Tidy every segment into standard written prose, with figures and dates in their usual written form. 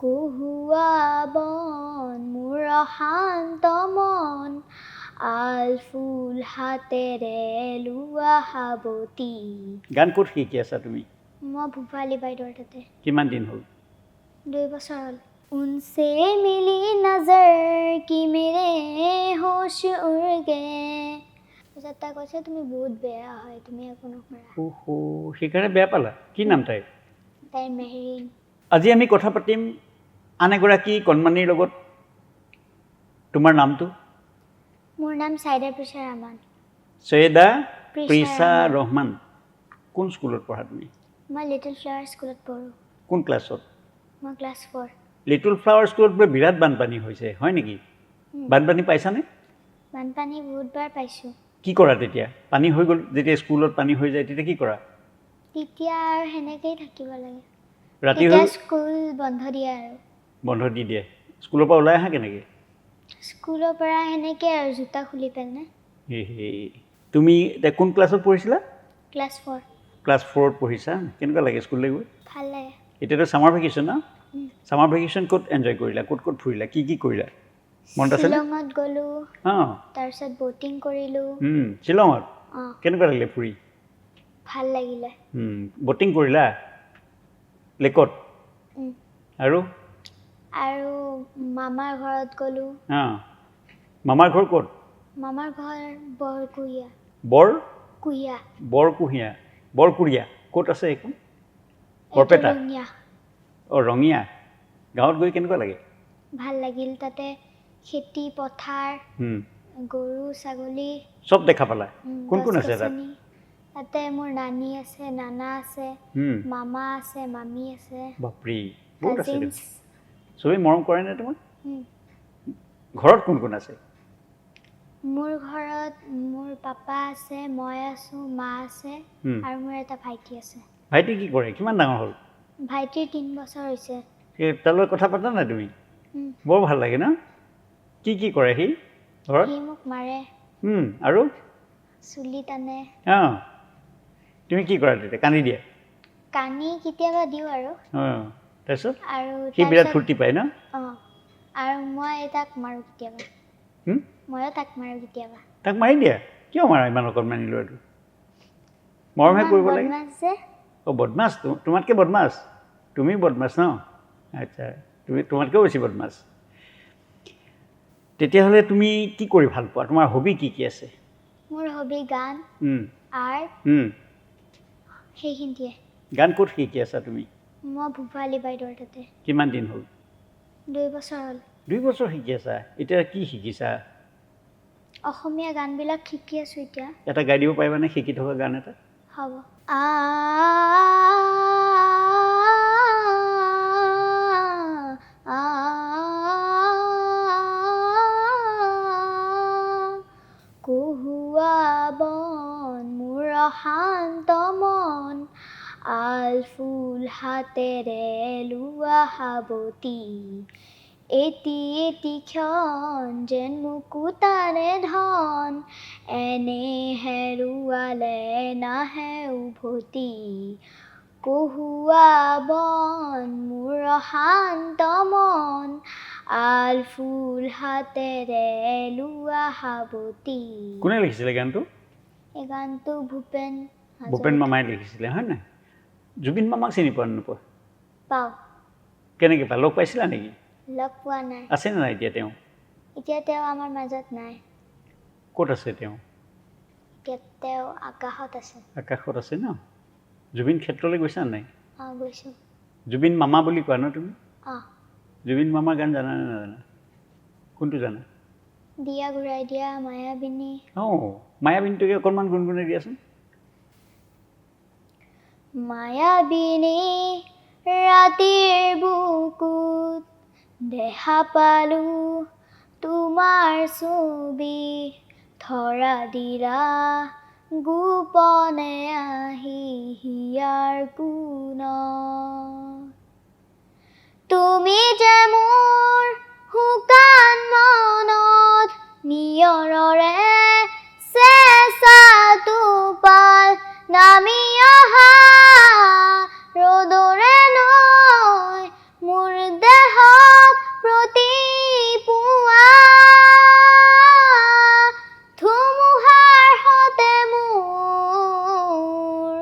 কহুৱা বন মোৰ অশান্ত মন আল ফুল হাতেৰে লোৱা সাৱতি। গান ক'ত শিকি আছা তুমি? মই ভূপালী বাইদেউৰ তাতে। কিমান দিন হ'ল? 2 বছৰ হ'ল। उनसे मिली नजर की मेरे होश उड़ गए। তাৰপিছত তাই কৈছে তুমি বহুত বেয়া হয়, তুমি একো নকৰা। ওহো, সেইকাৰণে বেয়া পালা? কি নাম তাইৰ? তাইৰ মেহৰিন। আজি আমি কথা পাতিম আন এগৰাকী কণমানিৰ লগত। তোমাৰ নামটো? মোৰ নাম চাইদা প্ৰিছা ৰহমান। চৈয়দা প্ৰিছা প্ৰিছা ৰহমান। কোন স্কুলত পঢ়া তুমি? মই লিটল ফ্লাৱাৰ স্কুলত পঢ়োঁ। কোন ক্লাছত? মই ক্লাছ 4। লিটল ফ্লাৱাৰ স্কুলত বোলে বিৰাট বানপানী হৈছে, হয় নেকি? বানপানী পাইছানে? বানপানী বহুতবাৰ পাইছোঁ। কি কৰা তেতিয়া? পানী হৈ গ'ল যেতিয়া স্কুলত পানী হৈ যায় তেতিয়া কি কৰা? তেতিয়া আৰু সেনেকেই থাকিব লাগে। ৰাতি তেতিয়া স্কুল বন্ধ দিয়ে আৰু। বন্ধ দি দিয়ে। স্কুলৰ পৰা ওলাই আহা কেনেকৈ? স্কুলৰ পৰা সেনেকৈ আৰু জোতা খুলি পেলাই। তুমি এতিয়া কোন ক্লাছত পঢ়িছিলা? ক্লাছ 4। ক্লাছ 4ত পঢ়িছা। কেনেকুৱা লাগে স্কুললৈ গৈ? ভাল লাগে। এতিয়াতো ছামাৰ ভেকেশ্যন ন? ছামাৰ ভেকেশ্যন ক'ত এনজয় কৰিলা? ক'ত ক'ত ফুৰিলা? কি কি কৰিলা? মনত আছে? শ্বিলঙত গ'লোঁ। অঁ, তাৰপিছত ব'টিং কৰিলোঁ। শ্বিলঙত? অঁ, কেনেকুৱা লাগিলে ফুৰি? ভাল লাগিলে। ব'টিং কৰিলা লেকত? আৰু? আৰু মামাৰ ঘৰত গ'লোঁ। অঁ, মামাৰ ঘৰ ক'ত? মামাৰ ঘৰ বৰকুহীয়া। বৰকুহীয়া? বৰকুহীয়া ক'ত আছে এইখন? বৰপেটা? ৰঙিয়া। অঁ, ৰঙিয়া। গাঁৱত গৈ কেনেকুৱা লাগে? ভাল লাগিল। তাতে খেতি পথাৰ, গৰু ছাগলী চব দেখা পালা? কোন কোন আছে তাত? তাতে মোৰ নানী আছে, নানা আছে, মামা আছে, মামী আছে। বাপৰি, বহুত আছে দেখোন। কাজিনছ। চবেই মৰম কৰেনে তোমাক? ঘৰত কোন কোন আছে? মোৰ ঘৰত মোৰ পাপা আছে, মই আছোঁ, মা আছে আৰু মোৰ এটা ভাইটি আছে। ভাইটি কি কৰে? কিমান ডাঙৰ হ'ল? ভাইটিৰ 3 বছৰ হৈছে। তাৰ লগত কথা পাতা নাই তুমি? বৰ ভাল লাগে ন? কি কি কৰে সি ঘৰত? সি মোক মাৰে। আৰু? চুলি টানে। অঁ, তুমি কি কৰা তেতিয়া? কান্দি দিয়া? কানি কেতিয়াবা দিওঁ আৰু। অঁ, তাৰপিছত? আৰু সি বিৰাট ফূৰ্তি পায় ন? অঁ, আৰু মই তাক মাৰোঁ কেতিয়াবা। ময়ো তাক মাৰোঁ কেতিয়াবা। তাক মাৰি দিয়া? কিয় মাৰা ইমান অকণমানি ল'ৰাটো? মৰমহে কৰিব লাগে। বদমাছ যে। অঁ, বদমাছ? তোমাতকৈ বদমাছ? তুমি বদমাছ ন? আচ্ছা, তোমাতকৈও বেছি বদমাছ। তেতিয়াহ'লে তুমি কি কৰি ভাল পোৱা? তোমাৰ হবি কি কি আছে? মোৰ হবি গান, আৰ্ট, সেইখিনিয়ে। গান ক'ত শিকি আছা তুমি? মই ভূপালী বাইদেউৰ তাতে। কিমান দিন হ'ল? 2 বছৰ হ'ল। 2 বছৰ শিকি আছা? এতিয়া কি শিকিছা? অসমীয়া গানবিলাক শিকি আছোঁ এতিয়া। এটা গাই দিব পাৰিবানে শিকি থকা গান এটা? হ'ব। কহুৱা বন মোৰ অশান্ত মন আল ফুল হাতেৰে লোৱা সাৱতি। এটি এটি ক্ষণ যেন মুকুতাৰে ধন এনে হেৰুৱালে নাহে উভতি। কহুৱা বন মোৰ অশান্ত মন আল ফুল হাতেৰে লোৱা সাৱতি। কোনে লিখিছিলে গানটো? এই গানটো ভূপেন মামাই লিখিছিলে, হয় নাই? জুবিন মামাক চিনি পোৱা নোপোৱা? পাওঁ। কেনেকৈ পা? লগ পাইছিলা নেকি? লগ পোৱা নাই। আছেনে নাই এতিয়া তেওঁ? এতিয়া তেওঁ আমাৰ মাজত নাই। ক'ত আছে তেওঁ? এতিয়া তেওঁ আকাশত আছে। আকাশত আছে ন? জুবিন ক্ষেত্ৰলৈ গৈছা নাই? অঁ, গৈছোঁ। জুবিন মামা বুলি কোৱা ন তুমি? অঁ। জুবিন মামাৰ গান জানা নে নাজানা? কোনটো জানা? দিয়া ঘূৰাই দিয়া, মায়াবিনী। অঁ, মায়াবিনীটোকে অকণমান গুণগুণাই দিয়াচোন। মায়াবিনী ৰাতিৰ বুকুত দেখা পালোঁ তোমাৰ ছবি ধৰা দিলা গোপনে আহি হিয়াৰ কোণত। তুমি যে মোৰ শুকান মনত নিয়ৰৰে চেঁচা টোপাল নামি অহা ৰ'দৰে নৈ মোৰ দেহত প্ৰতি পুৱা ধুমুহাৰ হতে মোৰ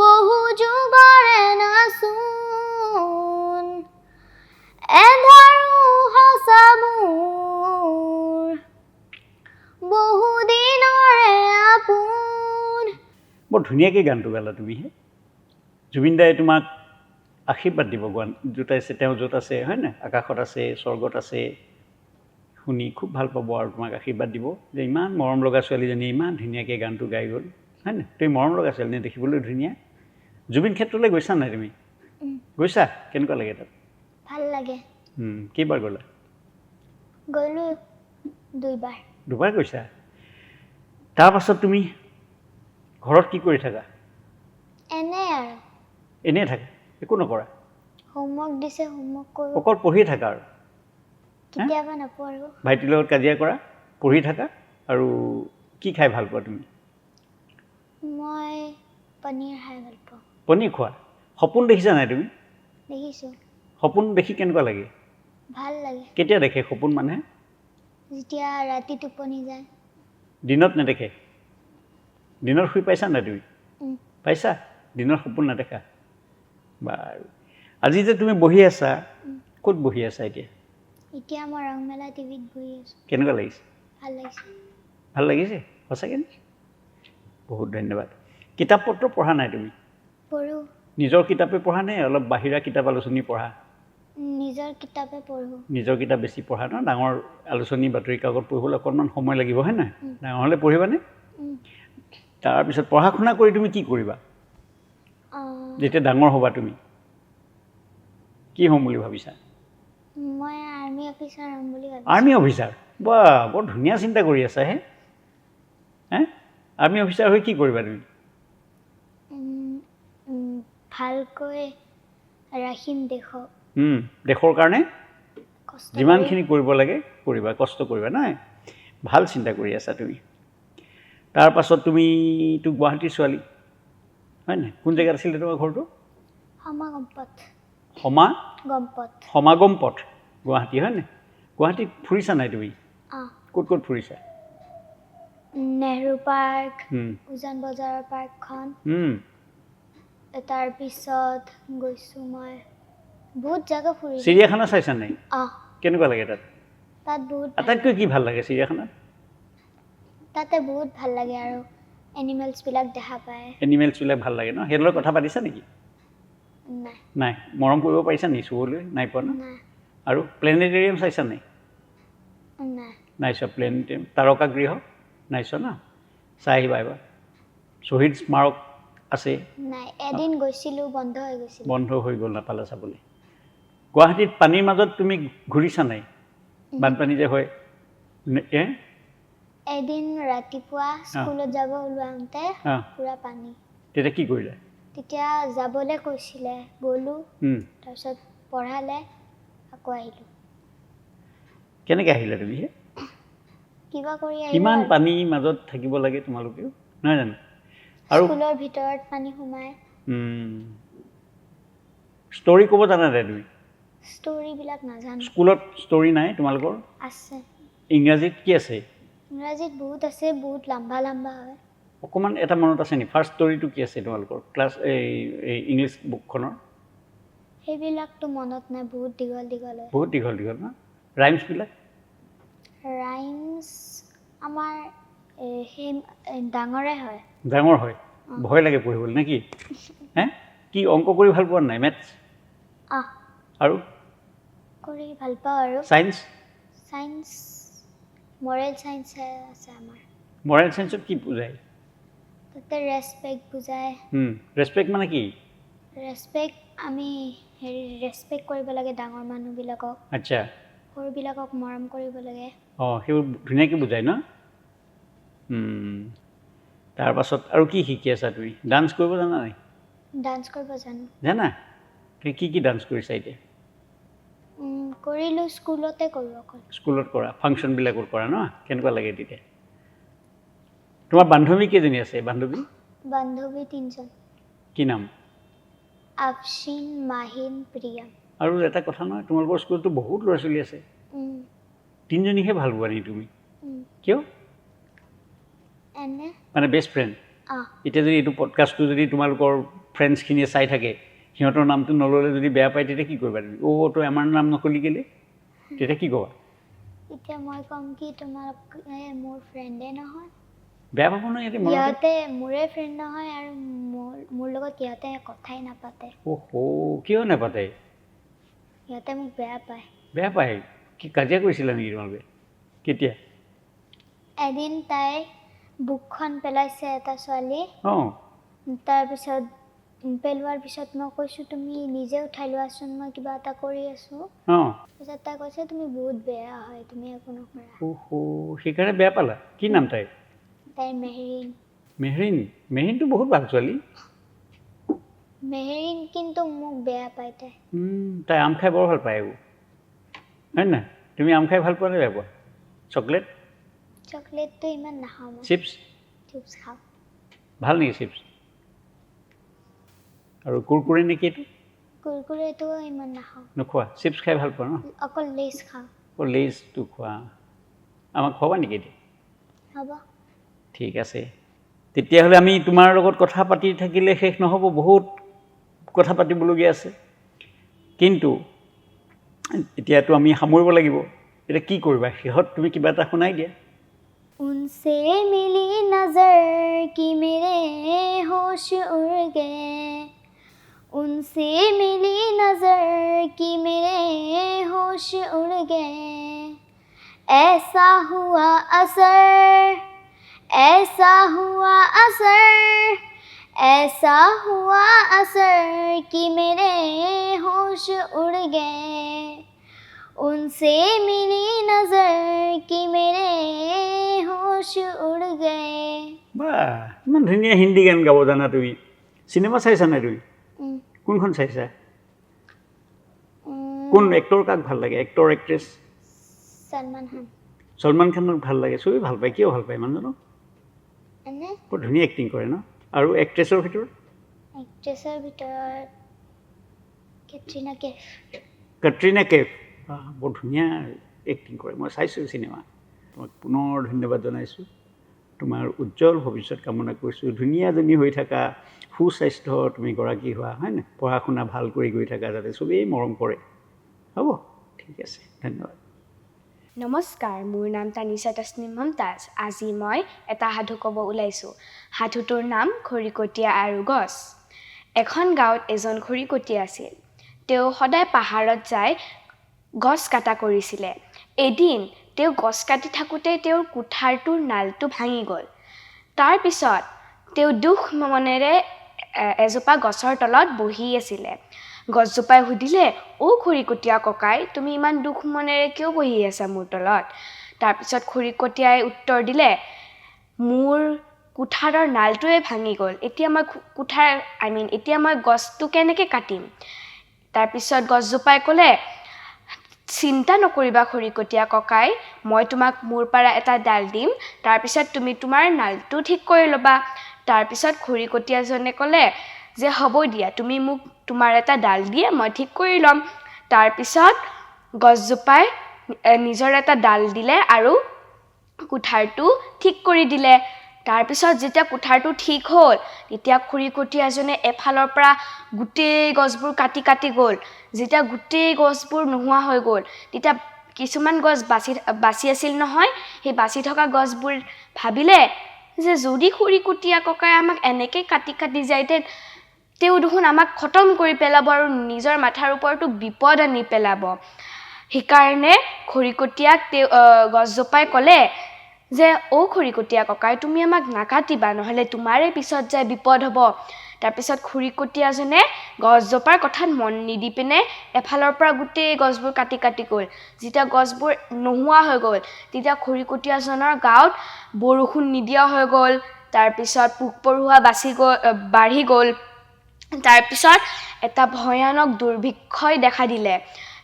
বহু যুগৰে নাচোন এন্ধাৰো সঁচা মোৰ বহু দিনৰে আপোন। বৰ ধুনীয়াকৈ গানটো গালা তুমি হে। জুবিন দাই তোমাক আশীৰ্বাদ দিব গান য'ত আছে তেওঁ য'ত আছে হয় নাই, আকাশত আছে স্বৰ্গত আছে, শুনি খুব ভাল পাব আৰু তোমাক আশীৰ্বাদ দিব যে ইমান মৰম লগা ছোৱালীজনীয়ে ইমান ধুনীয়াকৈ গানটো গাই গ'ল হয় নাই। তুমি মৰম লগা ছোৱালীজনী, দেখিবলৈ ধুনীয়া। জুবিন ক্ষেত্ৰলৈ গৈছা নাই তুমি? গৈছা? কেনেকুৱা লাগে তাত? ভাল লাগে। কেইবাৰ গ'লা? গ'লো 2 বাৰ। 2 বাৰ গৈছা? তাৰপাছত তুমি ঘৰত কি কৰি থাকা? এনে আৰু এনেই থাকা, একো নকৰা? হোমৱৰ্ক দিছে হোমৱৰ্ক কৰোঁ, অকল পঢ়ি থাকা আৰু কেতিয়াবা নপঢ়োঁ। ভাইটিৰ লগত কাজিয়া কৰা, পঢ়ি থাকা। আৰু কি খাই ভাল পোৱা তুমি? মই পনীৰ খাই ভাল পাওঁ। পনীৰ খোৱা? সপোন দেখিছা নাই তুমি? দেখিছোঁ। সপোন দেখি কেনেকুৱা লাগে? ভাল লাগে। কেতিয়া দেখে সপোন মানুহে? যেতিয়া ৰাতি টোপনি যায়। দিনত নেদেখে? দিনত শুই পাইছা নাই তুমি? পাইছা? দিনত সপোন নেদেখা? বাৰু আজি যে তুমি বহি আছা, ক'ত বহি আছা এতিয়া? এতিয়া মই ৰংমেলা টিভিত বহি আছোঁ। কেনেকুৱা লাগিছে? ভাল লাগিছে। ভাল লাগিছে সঁচাকৈ? বহুত ধন্যবাদ। কিতাপ পত্ৰ পঢ়া নাই তুমি? পঢ়োঁ। নিজৰ কিতাপে পঢ়া নে অলপ বাহিৰা কিতাপ আলোচনী পঢ়া? নিজৰ কিতাপে পঢ়োঁ। নিজৰ কিতাপ বেছি পঢ়া ন? ডাঙৰ আলোচনী বাতৰি কাকত পঢ়িবলৈ অকণমান সময় লাগিব হয় নাই? ডাঙৰ হ'লে পঢ়িবানে? তাৰপিছত পঢ়া শুনা কৰি তুমি কি কৰিবা যেতিয়া ডাঙৰ হ'বা? তুমি কি হ'ম বুলি ভাবিছা? মই আৰ্মি অফিচাৰ হ'ম বুলি ভাবিছোঁ। Army officer? বাহ, বৰ ধুনীয়া চিন্তা কৰি আছা হে। আৰ্মি অফিচাৰ হৈ কি কৰিবা তুমি? ভালকৈ ৰাখিম দেশক। দেশৰ কাৰণে কষ্ট যিমানখিনি কৰিব লাগে কৰিবা, কষ্ট কৰিবা নাই? ভাল চিন্তা কৰি আছা তুমি। তাৰপাছত তুমিতো গুৱাহাটীৰ ছোৱালী হয় নাই? কোন জেগাত আছিলে তোমাৰ ঘৰটো? সমাগম পথ। সমাগম পথ গুৱাহাটী হয় নাই? গুৱাহাটীত ফুৰিছা নাই তুমি? ক'ত ক'ত ফুৰিছা? নেহৰু পাৰ্ক, উজান বজাৰৰ পাৰ্কখন, তাৰপিছত গৈছোঁ মই বহুত জেগা ফুৰিছোঁ। চিৰিয়াখানা চাইছা নাই? কেনেকুৱা লাগে তাত? তাত বহুত আটাইতকৈ কি ভাল লাগে চিৰিয়াখানাত? তাতে বহুত ভাল লাগে আৰু এনিমেলছবিলাক দেখা পায়। এনিমেলছবিলাক ভাল লাগে ন? সেইটোৰ লগত কথা পাতিছা নেকি? নাই। নাই। মৰম কৰিব পাৰিছা নেকি চুবলৈ? নাই পোৱা ন? আৰু প্লেনেটেৰিয়াম চাইছা নাই? নাই চোৱা। প্লেনেটেৰিয়াম তাৰকাগৃহ নাই চোৱা ন? চাই আহিবা এবাৰ। শ্বহীদ স্মাৰক আছে। নাই, এদিন গৈছিলোঁ, বন্ধ হৈ গৈছিল। বন্ধ হৈ গ'ল, নাপালা চাবলৈ। গুৱাহাটীত পানীৰ মাজত তুমি ঘূৰিছা নাই? বানপানী যে হয় এদিন ৰাতিপুৱা স্কুলত যাব ওলাওঁতে পুৰা পানী। তেতিয়া কি কৰিলা? তেতিয়া যাবলৈ কৈছিলে, গ'লোঁ, তাৰপিছত পঢ়ালে, আকৌ আহিলোঁ। কেনেকৈ আহিলা তুমি? কিবা কৰি আহিলোঁ। কিমান পানীৰ মাজত থাকিব লাগে তোমালোকেও নহয় জানো? আৰু স্কুলৰ ভিতৰত পানী সোমায়। ষ্টৰি ক'ব জানা নাই তুমি? ষ্টৰিবিলাক নাজানো। স্কুলত ষ্টৰি নাই তোমালোকৰ? আছে। ইংৰাজীত কি আছে? ইংৰাজীত বহুত আছে, বহুত লম্বা লম্বা হয়। অকণমান এটা মনত আছে নেকি? ফাৰ্ষ্ট ষ্টৰিটো কি আছে তোমালোকৰ ক্লাছ এই ইংলিছ বুকখনৰ? সেইবিলাকতো মনত নাই, বহুত দীঘল দীঘল হয়। বহুত দীঘল দীঘল ন? ৰাইমছবিলাক? ৰাইমছ আমাৰ সেই ডাঙৰে হয়। ডাঙৰ হয়? ভয় লাগে পঢ়িবলৈ নে কি? কি অংক কৰি ভাল পোৱা নাই? মেথছ? আৰু কৰি ভাল পাওঁ। আৰু ছায়েন্স? ছায়েন্স মৰেল ছায়েন্স আছে আমাৰ। মৰেল ছায়েন্সত কি বুজায়? তাতে ৰেচপেক্ট বুজায়। ৰেচপেক্ট মানে কি? ৰেচপেক্ট আমি ৰেচপেক্ট কৰিব লাগে ডাঙৰ মানুহবিলাকক। আচ্ছা। সৰুবিলাকক মৰম কৰিব লাগে। সেইবোৰ ধুনীয়াকৈ বুজায় ন? তাৰপাছত আৰু কি শিকি আছা তুমি? ডান্স কৰিব জানা নাই? ডান্স কৰিব জানো। জানা? তুমি কি ডান্স কৰিছা এতিয়া? কৰিলোঁ, স্কুলতে কৰোঁ অকল। স্কুলত কৰা, ফাংচনবিলাকত কৰা ন? কেনেকুৱা লাগে তেতিয়া? তোমাৰ বান্ধৱী কেইজনী আছে? বান্ধৱী 3জন। কি নাম? আফশ্বিন, মাহিন, প্ৰিয়া। আৰু এটা কথা নহয়, তোমালোকৰ স্কুলতো বহুত ল'ৰা ছোৱালী আছে, তিনিজনীহে ভাল পোৱা নি তুমি? কিয়? এনে মানে বেষ্ট ফ্ৰেণ্ড? এতিয়া যদি এইটো পডকাষ্টটো যদি তোমালোকৰ ফ্ৰেণ্ডছখিনিয়ে চাই থাকে, সিহঁতৰ নামটো নল'লে যদি বেয়া পায়, তেতিয়া কি কৰিবা তুমি? তই আমাৰ নাম নকলি কেলে? তেতিয়া কি ক'বা? এতিয়া মই ক'ম কি তোমালোক মোৰ ফ্ৰেণ্ডে নহয়, বেয়া পাব নহয় ইয়াতে? সিহঁতে মোৰে ফ্ৰেণ্ড নহয় আৰু মোৰ লগত সিহঁতে কথাই নাপাতে। কিয় নাপাতে? সিহঁতে মোক বেয়া পায়। বেয়া পায়? কি কাজিয়া কৰিছিলা নেকি তোমালোকে? কেতিয়া? এদিন তাই বুকখন পেলাইছে এটা ছোৱালী, তাৰপিছত পেলোৱাৰ পিছত মই কৈছোঁ তুমি নিজে উঠাই লোৱাচোন, মই কিবা এটা কৰি আছোঁ। তাৰপিছত তাই কৈছে তুমি বহুত বেয়া হয়, তুমি একো নকৰা। সেইকাৰণে বেয়া পালা? কি নাম তাইৰ? তাইৰ মেহৰিন। মেহৰিনটো বহুত ভাল ছোৱালী। মেহৰিন কিন্তু মোক বেয়া পায় তাই। তাই আম খাই বৰ ভাল পায় এইবোৰ, হয় নাই? তুমি আম খাই ভাল পোৱা নে বেয়া পোৱা? চকলেট? চকলেটটো ইমান নাখাওঁ মই। চিপছ? চিপছ খাওঁ। ভাল নেকি চিপছ? আৰু কুৰকুৰে নেকি এইটো? কুৰকুৰেটো ইমান নাখাওঁ। নোখোৱা? চিপছ খাই ভাল পোৱা ন? অকল লেইছ খাওঁ। লেইছটো খোৱা? আমাক খোৱাবা নেকি এতিয়া? হ'ব। ঠিক আছে, তেতিয়াহ'লে আমি তোমাৰ লগত কথা পাতি থাকিলে শেষ নহ'ব, বহুত কথা পাতিবলগীয়া আছে। কিন্তু এতিয়াতো আমি সামৰিব লাগিব। এতিয়া কি কৰিবা? শেষত তুমি কিবা এটা শুনাই দিয়া। उनसे मिली नजर कि मेरे होश उड़ गए, उनसे मिली नजर कि मेरे होश उड़ गए, ऐसा हुआ असर, ऐसा हुआ असर, ऐसा हुआ असर कि मेरे होश उड़ गए, उनसे मिली नजर कि मेरे होश उड़ गए। বাহ, ইমান ধুনীয়া হিন্দী গান গাব জানা তুমি। চিনেমা চাইছা নাই তুমি? কোনখন চাইছা? কোন এক্টৰ কাক ভাল লাগে? Actor actress? সলমান খান। সলমান খানক ভাল লাগে? চবেই ভাল পায়। কিয় ভাল পায় মানুহজনক? বৰ ধুনীয়া এক্টিং কৰে ন? আৰু এক্ট্ৰেছৰ ভিতৰত? এক্ট্ৰেছৰ ভিতৰত কেটৰিনা কেফ। বৰ ধুনীয়া এক্টিং কৰে, মই চাইছোঁ চিনেমা। তোমাক পুনৰ ধন্যবাদ জনাইছোঁ। তোমাৰ উজ্জ্বল ভৱিষ্যত কামনা কৰিছোঁ। ধুনীয়াজনী হৈ থাকা, সুস্বাস্থ্য তুমি গৰাকী হোৱা, হয় নাই? পঢ়া শুনা ভাল কৰি গৈ থাকা, যাতে চবেই মৰম কৰে। হ'ব, ঠিক আছে, ধন্যবাদ। নমস্কাৰ, মোৰ নাম তানিছা তছনিম মমতাজ। আজি মই এটা সাধু ক'ব ওলাইছোঁ। সাধুটোৰ নাম খৰিকটীয়া আৰু গছ। এখন গাঁৱত এজন খৰিকটীয়া আছিল। তেওঁ সদায় পাহাৰত যায় গছ কটা কৰিছিলে। এদিন তেওঁ গছ কাটি থাকোঁতে তেওঁৰ কুঠাৰটোৰ নালটো ভাঙি গ'ল। তাৰপিছত তেওঁ দুখ মনেৰে এজোপা গছৰ তলত বহি আছিলে। গছজোপাই সুধিলে, খৰিকটীয়া ককাই, তুমি ইমান দুখ মনেৰে কিয় বহি আছা মোৰ তলত? তাৰপিছত খৰিকটীয়াই উত্তৰ দিলে, মোৰ কুঠাৰৰ নালটোৱে ভাঙি গ'ল, এতিয়া মই গছটো কেনেকৈ কাটিম? তাৰপিছত গছজোপাই ক'লে, চিন্তা নকৰিবা খৰিকটীয়া ককাই, মই তোমাক মোৰ পৰা এটা ডাল দিম, তাৰপিছত তুমি তোমাৰ নালটো ঠিক কৰি ল'বা। তাৰপিছত খৰিকটীয়াজনে ক'লে যে হ'ব দিয়া, তুমি মোক তোমাৰ এটা ডাল দিয়ে মই ঠিক কৰি ল'ম। তাৰপিছত গছজোপাই নিজৰ এটা ডাল দিলে আৰু কুঠাৰটো ঠিক কৰি দিলে। তাৰপিছত যেতিয়া কুঠাৰটো ঠিক হ'ল, তেতিয়া খৰিকটীয়াজনে এফালৰ পৰা গোটেই গছবোৰ কাটি গ'ল। যেতিয়া গোটেই গছবোৰ নোহোৱা হৈ গ'ল, তেতিয়া কিছুমান গছ বাচি আছিল নহয়, সেই বাচি থকা গছবোৰ ভাবিলে যে যদি খৰিকটীয়া ককাই আমাক এনেকৈ কাটি যায়, তেওঁ দেখোন আমাক খতম কৰি পেলাব আৰু নিজৰ মাথাৰ ওপৰতো বিপদ আনি পেলাব। সেইকাৰণে খৰিকটীয়াক গছজোপাই ক'লে যে খৰিকটীয়া ককাই, তুমি আমাক নাকাটিবা, নহ'লে তোমাৰে পিছত যায় বিপদ হ'ব। তাৰপিছত খৰিকটীয়াজনে গছজোপাৰ কথাত মন নিদি পিনে এফালৰ পৰা গোটেই গছবোৰ কাটি গ'ল। যেতিয়া গছবোৰ নোহোৱা হৈ গ'ল, তেতিয়া খৰিকটীয়াজনৰ গাঁৱত বৰষুণ নিদিয়া হৈ গ'ল। তাৰপিছত পোক পৰুৱা বাঢ়ি গ'ল। তাৰপিছত এটা ভয়ানক দুৰ্ভিক্ষই দেখা দিলে।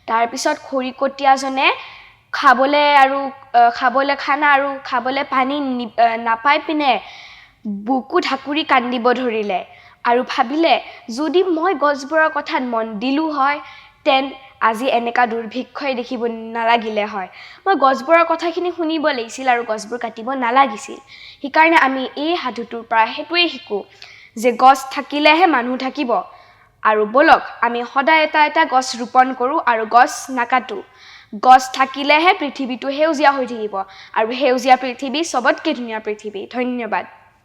তাৰপিছত খৰিকটীয়াজনে খাবলৈ খানা আৰু খাবলৈ পানী নাপাই পিনে বুকু ঢাকুৰি কান্দিব ধৰিলে আৰু ভাবিলে, যদি মই গছবোৰৰ কথাত মন দিলোঁ হয়, তেন আজি এনেকা দুৰ্ভিক্ষই দেখিব নালাগিলে হয় মই গছবোৰৰ কথাখিনি শুনিব লাগিছিল আৰু গছবোৰ কাটিব নালাগিছিল সেইকাৰণে আমি এই সাধুটোৰ পৰা হেতুৱে শিকো যে গছ থাকিলেহে মানুহ থাকিব আৰু বলক আমি সদায় এটা এটা গছ ৰোপণ কৰো আৰু গছ নাকাটো গছ থাকিলেহে পৃথিৱীটো সেউজীয়া হৈ থাকিব আৰু সেউজীয়া পৃথিৱী সবতকৈ ধুনীয়া পৃথিৱী ধন্যবাদ